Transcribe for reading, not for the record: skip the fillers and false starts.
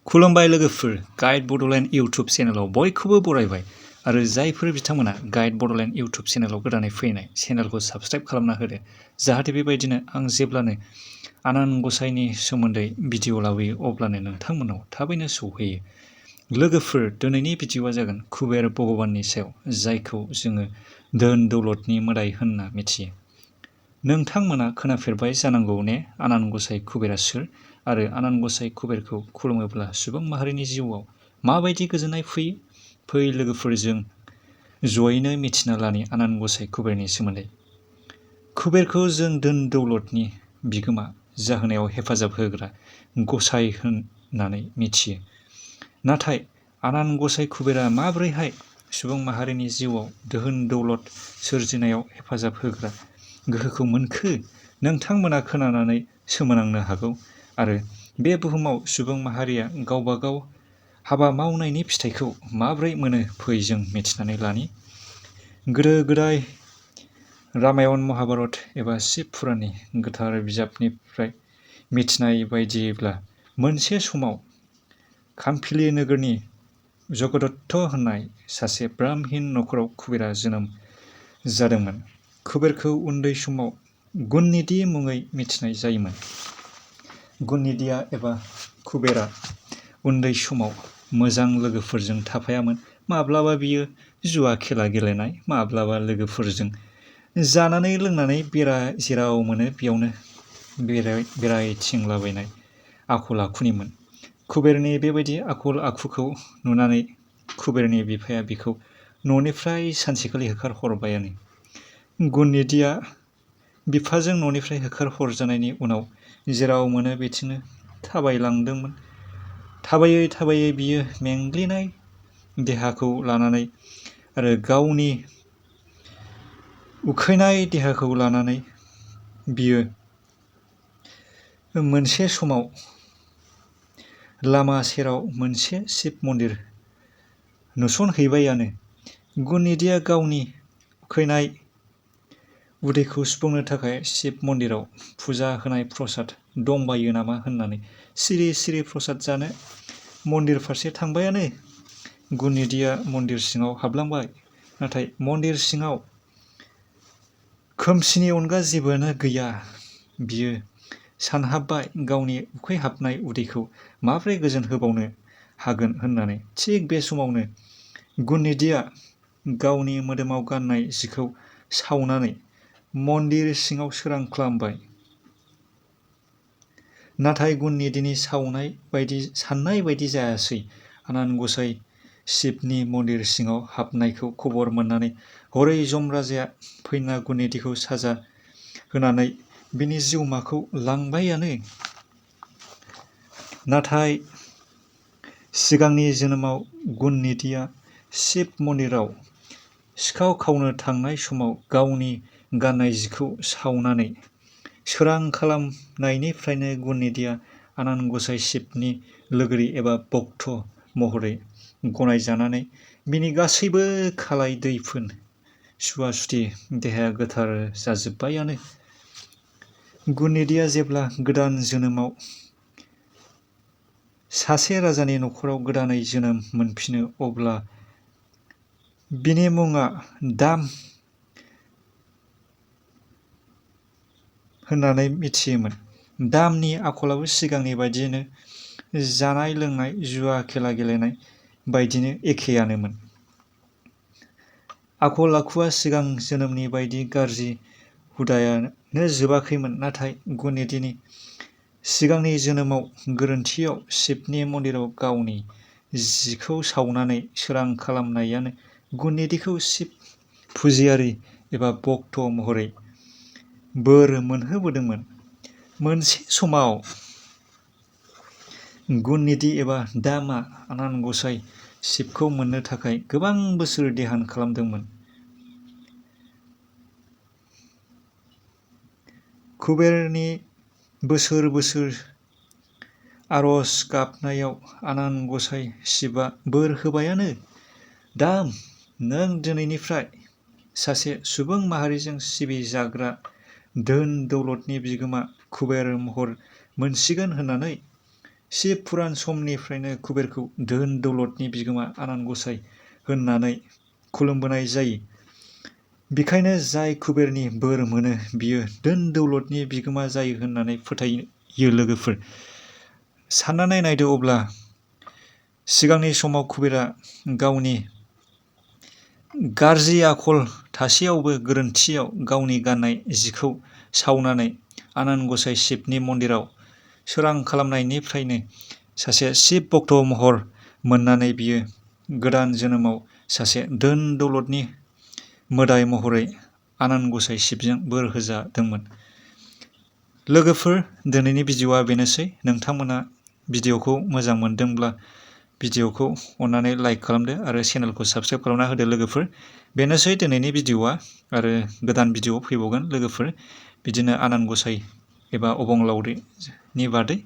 खुलुमबाय लोगोफोर, guide Bodoland YouTube चेनेलाव बयखौबो बरायबाय आरो जायफोर बिथांमोना गाइड बड'लेण्ड इउटुब चेनेलाव गोदानै फैनाय चेनेलखौ साबस्क्राइब खालामना होदो जाहाथे बेबायदिनो आं जेब्लानो आनान गसाइनि सोमोन्दै भिडिअ लाबोयो अब्लानो नोंथांमोनाव थाबैनो सौहैयो। लोगोफोर, दिनैनि भिडिअआ जागोन कुबेर भगबाननि सायाव, जायखौ जोङो धोन दौलतनि मोदाय होनना मिथियो। नोंथांमोना खोनाफेरबाय जानांगौ ने आनान गसाइ कुबेरा सोर आरो आनान गसाइ कुबेरखौ खुलुमोब्ला सुबुं माहारिनि जिउआव माबायदि गोजोननाय फैयो? फै लोगोफोरजों जयैनो मिथिना लानि आनान गसाइ कुबेरनि सोमोन्दै। कुबेरखौ जों धोन दौलतनि बिगोमा जाहोनायाव हेफाजाब होग्रा गसाइ होननानै मिथियो। नाथाय आनान गसाइ कुबेरा माबोरैहाय सुबुं माहारिनि जिउआव धोन दौलत सोरजिनायाव हेफाजाब होग्रा गोहोखौ मोनखो? नोंथांमोना खोनानानै सोमोनांनो हागौ आरो बे बुहुमाव सुबुं माहारिया गावबा गाव हाबा मावनायनि फिथाइखौ माबोरै मोनो फै जों मिथिनानै लानि। गोदो गोदाय रामायण महाभारत एबा शिब पुराणनि गोथार बिजाबनिफ्राय मिथिनाय बायदिब्ला मोनसे समाव खामफिलि नोगोरनि जगदत्त होननाय सासे ब्राह्मिन नखराव कुबेरा जोनोम जादोंमोन। कुबेरखौ उन्दै समाव गुणनिधि मुङै मिथिनाय जायोमोन। गुणनिधिया एबा कुबेरा उन्दै समाव मोजां लोगोफोरजों थाफायामोन। माब्लाबा बियो जुवा खेला गेलेनाय, माब्लाबा लोगोफोरजों जानानै लोंनानै जेराव मोनो बेयावनो बेरायथिंलाबायनाय आखल आखुनिमोन। कुबेरनि बेबायदि आखल आखुखौ नुनानै कुबेरनि बिफाया बिखौ न'निफ्राय सानसेखालि होखारहरबायानो। गुणनिधिया बिफाजों न'निफ्राय होखारहरजानायनि उनाव जेराव मोनो बिथिंनो थाबायलांदोंमोन। थाबायै थाबायै बियो मेंग्लिनाय देहाखौ लानानै आरो गावनि उखैनाय देहाखौ लानानै बियो मोनसे समाव लामा सेराव मोनसे शिब मन्दिर नुसनहैबायानो। गुणनिधिया गावनि उखैनाय उदैखौ सुफुंनो थाखाय शिब मन्दिराव फुजा होनाय प्रसाद दंबायो नामा होननानै सिरि सिरि प्रसाद जानो मन्दिर फारसे थांबायानो। गुणनिधिया मन्दिर सिङाव हाबलांबाय, नाथाय मन्दिर सिङाव खोमसिनि अनगा जेबोआनो गैया। बियो सानहाबबाय गावनि उखैहाबनाय उदैखौ माबोरै गोजोन होबावनो हागोन होननानै। थिग बे समावनो गुणनिधिया गावनि मोदोमाव गाननाय जिखौ सावनानै मन्दिर सिङाव सोरां खालामबाय। नाथाय गुणनिधिनि साननाय बायदि जायासै। आनान गसाइ शिबनि मन्दिर सिङाव हाबनायखौ खबर मोननानै हरै यमराजाया फैना गुणनिधिखौ साजा होनानै बिनि जिउमाखौ लांबायानो। नाथाय सिगांनि जोनोमाव गुणनिधिया शिब मन्दिराव सिखाव खावनो थांनाय समाव गावनि गाननाय जिखौ सावनानै सोरां खालामनायनिफ्रायनो गुणनिधिया आनान गसाइ शिबनि लोगोरि एबा भक्त महरै गनायजानानै बिनि गासैबो खालाय दैफोन सुवा सुथि देहाया गोथार जाजोब्बायानो। गुणनिधिया जेब्ला गोदान जोनोमाव सासे राजानि नखराव गोदानै जोनोम मोनफिनो अब्ला बिनि मुङा दाम होननानै मिथियोमोन। दामनि आखलाबो सिगांनि बायदियैनो जानाय लोंनाय जुवा खेला गेलेनाय बायदिनो एखेयानोमोन। आखल आखुआ सिगां जोनोमनि बायदि गाज्रि हुदायानो जोबाखैमोन। नाथाय गुणनिधिनि सिगांनि जोनोमाव गोरोन्थियाव शिबनि मन्दिराव गावनि जिखौ सावनानै सोरां खालामनायानो गुणनिधिखौ शिब फुजियारि एबा भक्त महरै बोर मोनहोबोदोंमोन। मोनसे समाव गुणनिधि एबा दामआ आनान गसाइ शिबखौ मोननो थाखाय गोबां बोसोर ध्यान खालामदोंमोन। कुबेरनि बोसोर बोसोर आरज गाबनायाव आनान गसाइ शिबआ बोर होबायानो। दाम, नों दिनैनिफ्राय सासे सुबुं माहारिजों सिबिजाग्रा धोन दौलतनि बिगोमा कुबेर महर मोनसिगोन होननानै शिब पुराण समनिफ्रायनो कुबेरखौ धोन दौलतनि बिगोमा आनान गसाइ होननानै खुलुमबोनाय जायो। बेखायनो जाय कुबेरनि बोर मोनो बियो धोन दौलतनि बिगोमा जायो होननानै फोथायो लोगोफोर। साननानै नायदो अब्ला सिगांनि समाव कुबेरा गावनि गाज्रि आखल थासेयावबो गोरोन्थियाव गावनि गाननाय जिखौ सावनानै आनान गसाइ शिबनि मन्दिराव सोरां खालामनायनिफ्रायनो सासे शिब भक्त महर मोननानै बियो गोदान जोनोमाव सासे धोन दौलतनि मोदाय महरै आनान गसाइ शिबजों बोर होजादोंमोन। लोगोफोर, दिनैनि भिडिअ'आ बेनोसै। नोंथांमोना भिडिअ'खौ मोजां मोनदोंब्ला भिडिअ'खौ अन्नानै लाइक खालामदो आरो चेनेलखौ साबस्क्राइब खालामना होदो लोगोफोर। बेनोसै दिनैनि भिडिअ'आ आरो गोदान भिडिअ' फैबावगोन लोगोफोर। बिदिनो आनान गसाइ एबा अबंलावरिनि बादै